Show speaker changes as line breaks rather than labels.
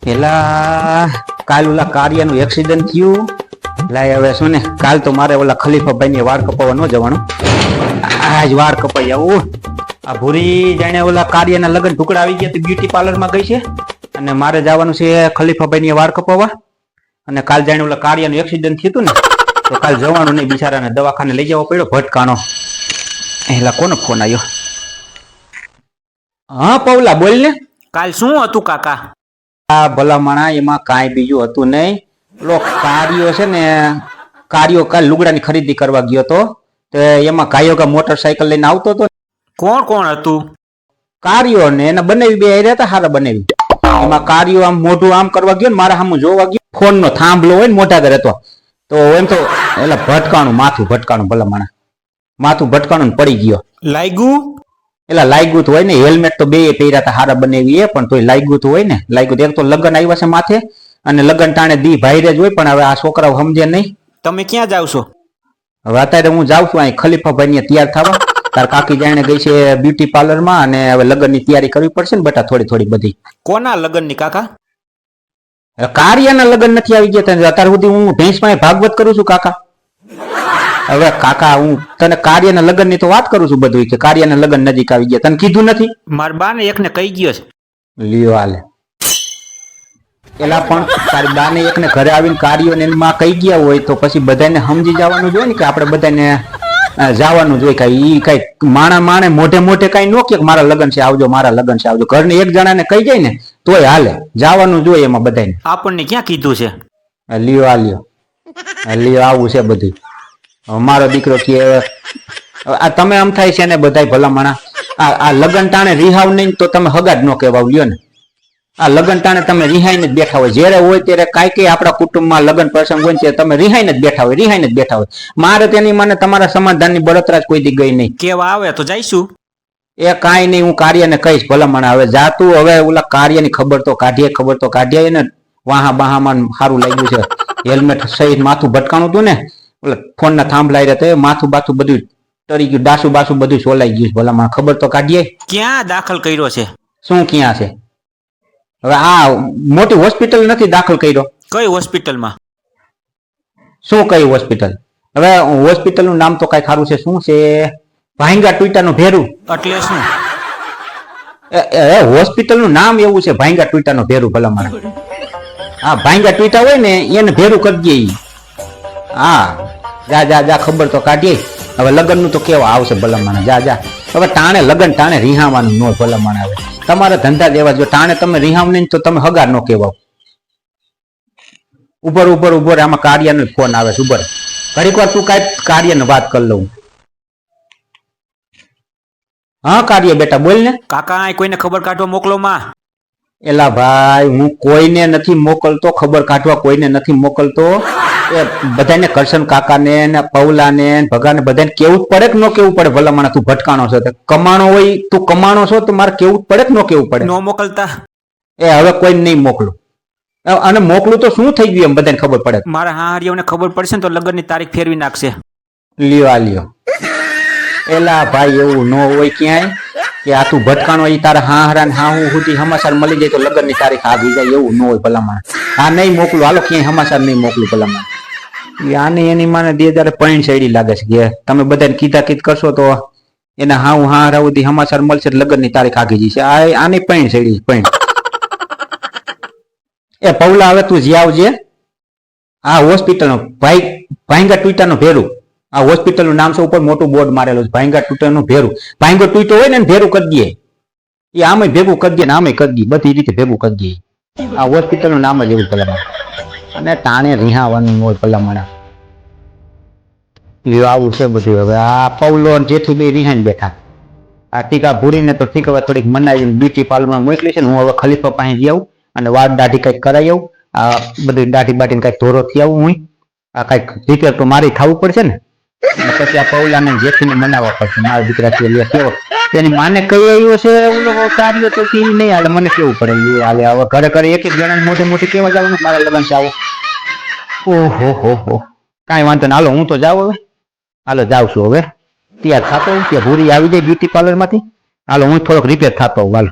પેલા કાલ ઓલા કાર્યનું એક્સિડન્ટ થયું. લાય હવે શું ને, કાલ તો મારે ઓલા ખલીફાભાઈ ની વાળ કપાવવા ન જવાનું. આજ વાળ કપાઈ આવું. આ ભૂરી જાણે ઓલા કાર્યના લગ્ન ટુકડા આવી ગયા તો બ્યુટી પાર્લર માં ગઈ છે અને મારે જવાનું છે ખલીફાભાઈ ની વાળ કપાવવા. અને કાલ જાણે ઓલા કાર્યનું એક્સિડન્ટ થયું હતું ને, તો કાલ જવાનું નહીં, બિચારાને દવાખાને લઈ જવો પડ્યો ભટકાણો. એલા કોનો ફોન આવ્યો? હા પૌલા બોલ ને.
કાલ શું હતું કાકા?
આ ભલામણા એમાં કાંઈ બીજું હતું નહીં. પેલો કાર્યો છે ને, કાર્યો કાલ લુગડાની ખરીદી કરવા ગયો હતો. તો એમાં કાયો મોટરસાયકલ લઈને આવતો હતો.
કોણ કોણ હતું?
કાર્યો ને એના બનાવી બે રહ્યા હતા, હારા બનાવી. એમાં કાર્યો આમ મોઢું આમ કરવા ગયો ને મારા સામું જોવા ગયો. ફોન નો થાંભલો હોય ને મોટા ઘર હતો, તો એમ તો એટલે ભટકાણું, માથું ભટકાણું, ભલામણા માથું ભટકાણું ને પડી ગયો.
લાગ્યું?
એટલે લાગ્યું તો હોય ને, હેલ્મેટ તો બે પહેર્યા હતા હારા બનાવી, પણ તોય લાગ્યું તો હોય ને. લાગ્યું તો એક તો લગ્ન આવ્યા છે માથે, અને લગ્ન ટાણે દી ભાઈ જ હોય, પણ હવે આ છોકરાઓ સમજે નહીં.
તમે ક્યાં જાવ છો?
હવે અત્યારે હું જાઉં છું અહીં ખલીફાભાઈ ને તૈયાર થવા. તાર કાકી જાણે ગઈ છે બ્યુટી પાર્લર માં, અને હવે લગ્ન ની તૈયારી કરવી પડશે ને બેટા, થોડી થોડી બધી.
કોના લગ્ન ની કાકા?
કાર્યના લગ્ન નથી આવી ગયા. અત્યાર સુધી હું ભેંસમાં ભાગવત કરું છું કાકા. હવે કાકા હું તને કાર્યના લગ્ન ની તો વાત કરું છું બધું, કે કાર્યના લગ્ન નજીક આવી ગયા. તને કીધું નથી?
મારા બાને એકને કહી ગયો છે.
લ્યો હાલે. પેલા પણ તારી બાને એકને ઘરે આવીને કાર્યો ને એમાં કહી ગયા હોય તો પછી બધાને સમજી જવાનું જોઈએ ને, કે આપણે બધાને જવાનું જોઈએ. કઈ કઈ માણે મોઢે મોઢે કઈ નો કે મારા લગ્ન છે આવજો, મારા લગ્ન છે આવજો. ઘરને એક જણાને કહી જાય ને તોય હાલે, જવાનું જોઈએ એમાં બધાને.
આપણને ક્યાં કીધું છે?
લ્યો આ લ્યો, લ્યો આવું છે બધું. મારો દીકરો કે આ તમે આમ થાય છે ને બધા ભલામણા, આ લગ્ન ટાણે રિહાવ નહીં તો તમે હગા જ ન કહેવાવ. લ્યો ને, આ લગ્ન ટાણે તમે રિહાઈને જ બેઠા હોય. જયારે હોય ત્યારે કાંઈ કઈ આપણા કુટુંબમાં લગ્ન પ્રસંગ હોય ત્યારે તમે રિહાઈને જ બેઠા હોય, રિહાઈને જ બેઠા હોય. મારે તેની મને તમારા સમાધાનની બળતરા જ કોઈ દી ગઈ નહીં.
કેવા આવે તો જઈશું.
એ કાંઈ નહીં, હું કાર્યને કહીશ ભલામણા. હવે જાતું હવે ઓલા કાર્યની ખબર તો કાઢીએ ને. વાહા બાહામાં સારું લાગ્યું છે, હેલ્મેટ સહિત માથું ભટકાણું હતું ને, ઓલા ફોન ના થાંભલાઈ રહ્યા, માથું બાથું બધું ટરી ગયું, ડાસુ બાસુ બધું સોલાઈ ગયું. ભલામણા ખબર તો કાઢીએ.
ક્યાં દાખલ કર્યો છે?
શું ક્યાં છે? હવે આ મોટી હોસ્પિટલ નથી દાખલ કર્યો.
કઈ હોસ્પિટલમાં?
શું કઈ હોસ્પિટલ? હવે હોસ્પિટલ નું નામ તો કઈ ખારું છે. શું છે? ભાંગા ટુઈટા નું ભેરું.
એટલે શું?
હોસ્પિટલ નું નામ એવું છે, ભાંગા ટુઈટા નું ભેરું. ભલામણા હા, ભાંગા ટુઈટા હોય ને એને ભેરું કરી દઈએ. હા, જા જા જા, ખબર તો કાઢીએ. હવે લગ્ન નું તો કેવા આવશે ભલામણા? જા જા. હવે ટાણે લગ્ન ટાણે રિહાવાનું ન ભલામણા. આવે તમારા ધંધા જેવા, જો ટાણે તમે રિહાવ નહીં તો તમે હગાર ન કહેવાવ. ઉપર આમાં કાર્યનો ફોન આવે છે. ઉપર ઘડીક વાર તું કઈ કાર્યને વાત કરી લઉં. હા કાર્ય બેટા બોલ ને.
કાકા કોઈને ખબર કાઢવા મોકલો માં.
એલા ભાઈ, હું કોઈને નથી મોકલતો, ખબર કાઢવા કોઈને નથી મોકલતો. એ બધાને કરશન કાકાને ને પૌલાને ભગાને બધાને કેવું જ પડે કે ન કેવું પડે? ભલામણા તું ભટકાણો છો, કમાણો હોય, તું કમાણો છો તો મારે કેવું જ પડે કે ન કેવું પડે?
નો મોકલતા.
એ હવે કોઈને નહીં મોકલું. અને મોકલું તો શું થઈ ગયું એમ બધાને ખબર પડે.
મારા હાહરિયાઓને ખબર પડશે ને તો લગ્ન ની તારીખ ફેરવી નાખશે.
લ્યો આ લ્યો. એલા ભાઈ એવું ન હોય ક્યાંય, કે આ તું ભટકાણો એ તારા હાહરા ને હાહુ સુધી સમાચાર મળી જાય તો લગ્ન ની તારીખ આવી જાય, એવું ન હોય ભલામણ. આ નહીં મોકલું, હાલો ક્યાંય સમાચાર નહીં મોકલું ભલામણ. આને એની માને 2005 શેડી લાગે છે કે તમે બધાને કીધા કીધ કરશો તો એના હાઉ હાહરા સુધી સમાચાર મળશે, લગ્ન ની તારીખ આગી જશે. આની 5 શેડી 5. એ પૌલા હવે તું જી આવજે. આ હોસ્પિટલ નો ભાંગા ટુઈટા નું ભેરું. આ હોસ્પિટલ નું નામ છે, ઉપર મોટું બોર્ડ મારેલું છે, ભાંગા ટુઈટા નું ભેરું. ભાંગો ટુઈટો હોય ને ભેરું કરી દઈએ. એ આમે ભેગું કરી દે ને આમે કરી દઈએ, બધી રીતે ભેગું કરી દઈએ. આ હોસ્પિટલ નું નામ જ એવું ભલામણ. અને ટાણે રિહાવાનું હોય ભલામણ. આવું છે બધું. હવે આ પૌલો જેથી બે રિહાઈને બેઠા. આ ટીકા ભૂરીને તો ઠીક, હવે થોડીક મનાવીને બ્યુટી પાર્લરમાં મોકલી છે ને, હું હવે ખલીફા પાસે જઈ આવું અને વાળ દાઢી કઈક કરાવી આવું. આ બધી દાઢી બાટીને કઈક ધોરો થી આવું. હું આ કઈક રિપેર તો મારી ખાવું પડશે ને, પછી આ પૌલાને જેઠીને મનાવવા પડશે. મારા દીકરા કેવો તેની માને કહી આવ્યો છે ઓલો કાર્ય તો નહીં હાલે, મને કેવું પડે એ હાલે. હવે ઘરે ઘરે એક જણા મોટે મોટી કેવા જવાનું મારા લગ્ન છે આવો. ઓહો હો, કાંઈ વાંધો ને, હાલો હું તો જાઉં હવે. હાલો જાઉં છું હવે, તૈયાર થતો હું. ત્યાં ભૂરી આવી જાય બ્યુટી પાર્લર માંથી. હાલો હું થોડોક રિપેર થતો હોઉં. હાલો